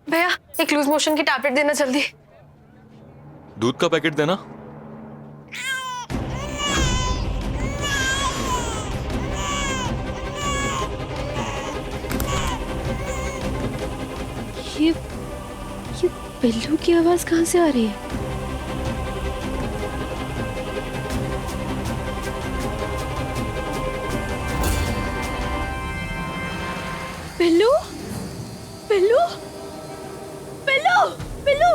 भैया एक loose motion की टैबलेट देना जल्दी। दूध का पैकेट देना। ये बिल्लू की आवाज कहाँ से आ रही है? बिल्लू बिल्लू बिल्लू बिल्लू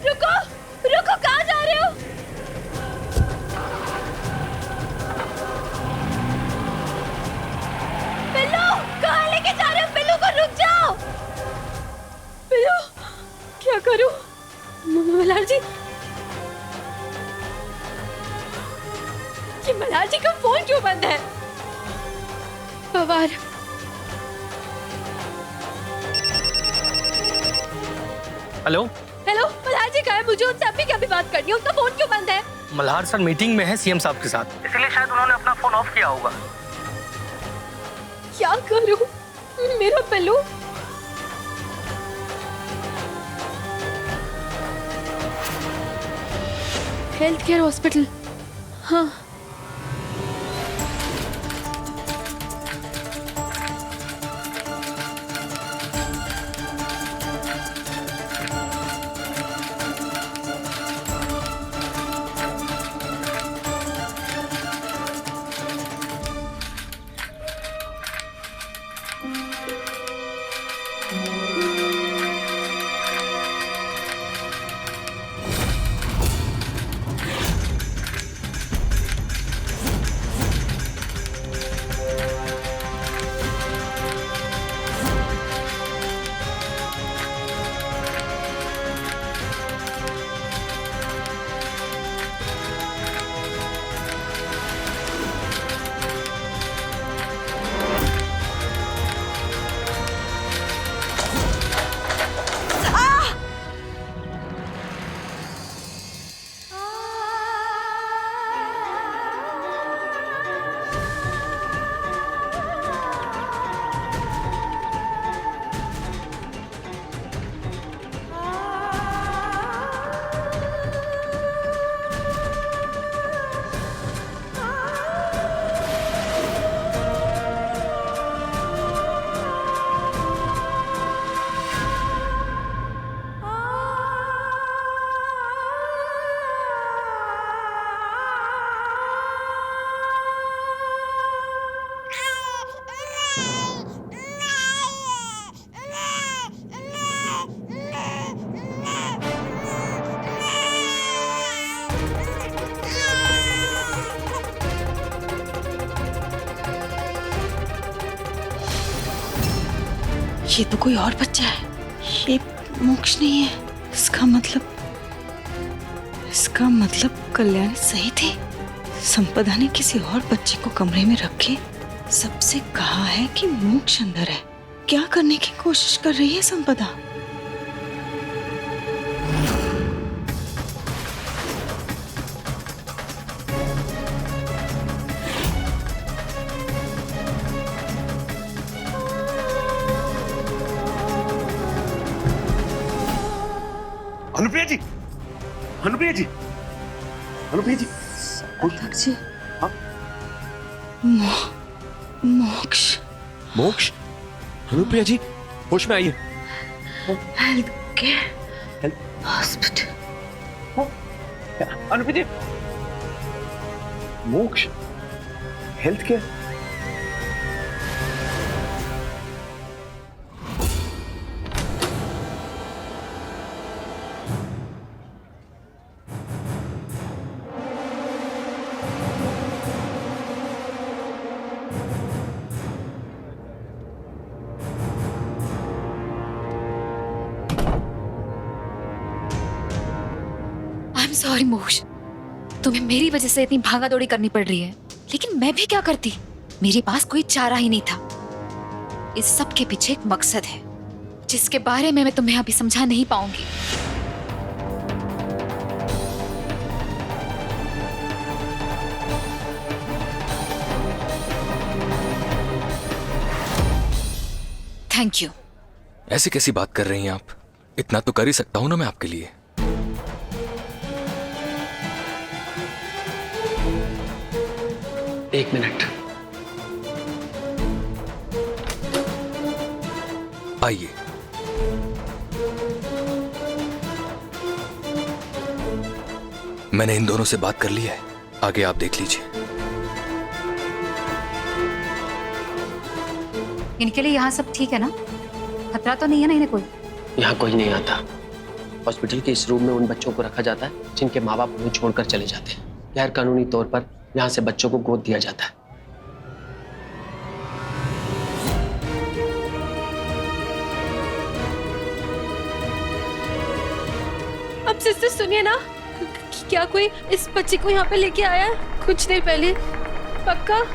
रुको रुको, कहाँ जा रहे हो? बिल्लू कहाँ लेके जा रहे हो? बिल्लू को रुक जाओ। बिल्लू क्या करूं? मल्हार जी, ये मल्हार जी का फोन क्यों बंद है? पवार, हेलो हेलो मल्हार जी कहाँ है? मुझे उनसे अभी कभी बात करनी है, उनका फोन क्यों बंद है? मल्हार सर मीटिंग में है सीएम साहब के साथ, इसलिए शायद उन्होंने अपना फोन ऑफ किया होगा। क्या करूं? मेरा बिल्लू। हेल्थ केयर हॉस्पिटल, हाँ। ये तो कोई और बच्चा है, ये मोक्ष नहीं है। इसका मतलब कल्याणी सही थी। संपदा ने किसी और बच्चे को कमरे में रख के सबसे कहा है कि मोक्ष अंदर है। क्या करने की कोशिश कर रही है संपदा? अनुप्रिया जी, अनुप्रिया जी, अनुप्रिया जी, अलग जी। हाँ? मोक्ष। मोक्ष, अनुप्रिया जी, होश में आइए। Health care hospital. Anupriya ji, Moksha, health care. Sorry मोक्ष, तुम्हें मेरी वजह से इतनी भागा दौड़ी करनी पड़ रही है, लेकिन मैं भी क्या करती? मेरे पास कोई चारा ही नहीं था। इस सब के पीछे एक मकसद है जिसके बारे में मैं तुम्हें अभी समझा नहीं पाऊंगी। Thank you. ऐसी कैसी बात कर रही हैं आप? इतना तो कर ही सकता हूं ना मैं आपके लिए। एक मिनट। आइए। मैंने इन दोनों से बात कर ली है, आगे आप देख लीजिए। इनके लिए यहाँ सब ठीक है ना? खतरा तो नहीं है ना इन्हें कोई? यहाँ कोई नहीं आता। हॉस्पिटल के इस रूम में उन बच्चों को रखा जाता है जिनके माँ बाप उन्हें छोड़कर चले जाते हैं। गैर कानूनी तौर पर यहाँ से बच्चों को गोद दिया जाता है। अब सिस्टर सुनिए ना, क्या कोई इस बच्चे को यहाँ पे लेके आया है कुछ देर पहले? पक्का?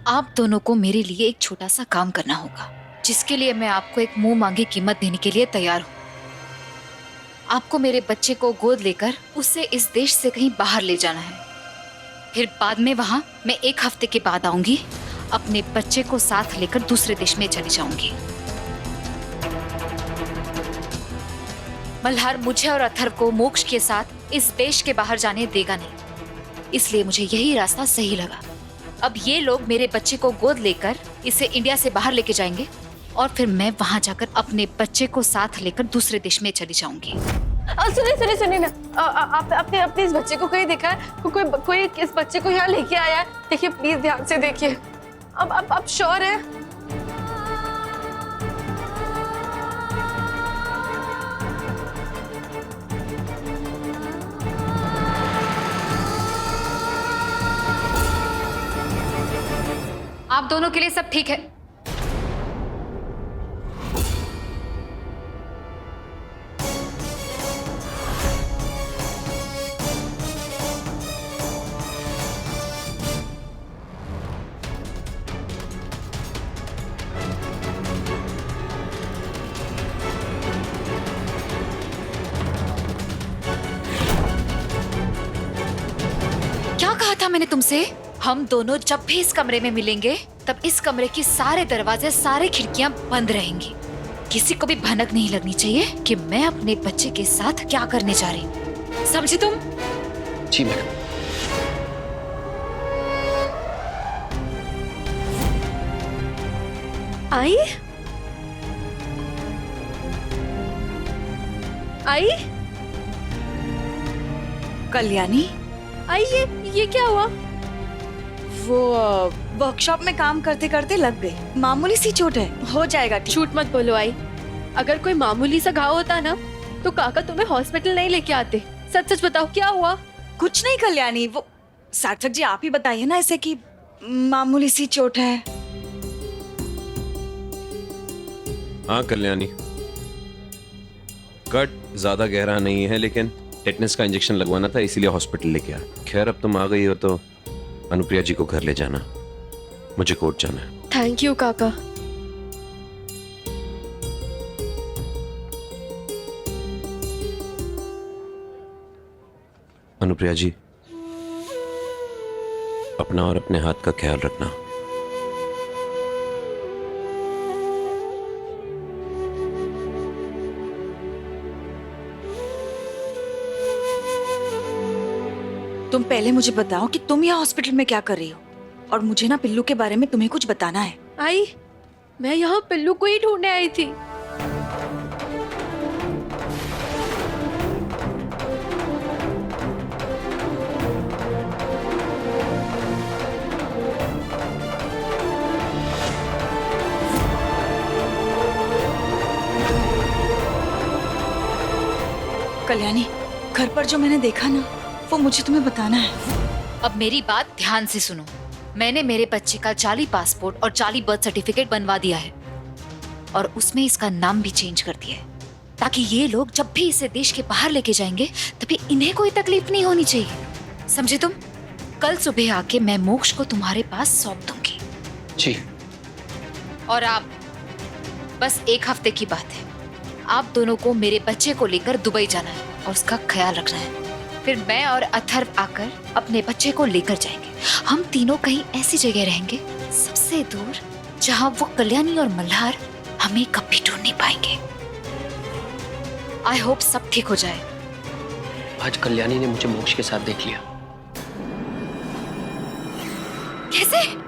आप दोनों को मेरे लिए एक छोटा सा काम करना होगा, जिसके लिए मैं आपको एक मुंह मांगी कीमत देने के लिए तैयार हूँ। आपको मेरे बच्चे को गोद लेकर उसे इस देश से कहीं बाहर ले जाना है। फिर बाद में वहां मैं 1 हफ्ते के बाद आऊंगी, अपने बच्चे को साथ लेकर दूसरे देश में चली जाऊंगी। मल्हार मुझे और अथर्व को मोक्ष के साथ इस देश के बाहर जाने देगा नहीं, इसलिए मुझे यही रास्ता सही लगा। अब ये लोग मेरे बच्चे को गोद लेकर इसे इंडिया से बाहर लेके जाएंगे और फिर मैं वहां जाकर अपने बच्चे को साथ लेकर दूसरे देश में चली जाऊंगी। सुनिए ना, आपने अपने इस बच्चे को कहीं देखा है? कोई इस बच्चे को यहाँ लेके आया है? देखिए प्लीज ध्यान से देखिए। अब आप श्योर है? आप दोनों के लिए सब ठीक है? क्या कहा था मैंने तुमसे? हम दोनों जब भी इस कमरे में मिलेंगे तब इस कमरे की सारे दरवाजे, सारे खिड़कियां बंद रहेंगी। किसी को भी भनक नहीं लगनी चाहिए कि मैं अपने बच्चे के साथ क्या करने जा रही हूँ। समझे तुम? जी मैडम। आई आई कल्याणी, आई ये क्या हुआ? वो वर्कशॉप में काम करते करते लग गई। मामूली सी चोट है, हो जाएगा ठीक। झूठ मत बोलो आई। अगर कोई मामूली सा घाव होता ना तो काका तुम्हें हॉस्पिटल नहीं लेके आते। सच सच बताओ क्या हुआ? कुछ नहीं कल्याणी, वो सार्थक जी आप ही बताइए ना ऐसे कि मामूली सी चोट है। हाँ कल्याणी, कट ज्यादा गहरा नहीं है लेकिन टेटनस का इंजेक्शन लगवाना था इसीलिए हॉस्पिटल लेके आया। खैर अब तुम आ गई हो तो अनुप्रिया जी को घर ले जाना, मुझे कोर्ट जाना है। थैंक यू काका। अनुप्रिया जी, अपना और अपने हाथ का ख्याल रखना। तुम पहले मुझे बताओ कि तुम यहाँ हॉस्पिटल में क्या कर रही हो, और मुझे ना पिल्लू के बारे में तुम्हें कुछ बताना है। आई मैं यहाँ पिल्लू को ही ढूंढने आई थी। कल्याणी, घर पर जो मैंने देखा ना वो मुझे तुम्हें बताना है। अब मेरी बात ध्यान से सुनो। मैंने मेरे बच्चे का जाली पासपोर्ट और जाली बर्थ सर्टिफिकेट बनवा दिया है और उसमें इसका नाम भी चेंज कर दिया है, ताकि ये लोग जब भी इसे देश के बाहर लेके जाएंगे तभी इन्हें कोई तकलीफ नहीं होनी चाहिए। समझे तुम? कल सुबह आके मैं मोक्ष को तुम्हारे पास सौंप दूंगी। जी। और आप, बस 1 हफ्ते की बात है, आप दोनों को मेरे बच्चे को लेकर दुबई जाना है और उसका ख्याल रखना है। फिर मैं और अथर्व आकर अपने बच्चे को लेकर जाएंगे। हम तीनों कहीं ऐसी जगह रहेंगे सबसे दूर जहां वो कल्याणी और मल्हार हमें कभी ढूंढ नहीं पाएंगे। आई होप सब ठीक हो जाए। आज कल्याणी ने मुझे मोक्ष के साथ देख लिया। कैसे?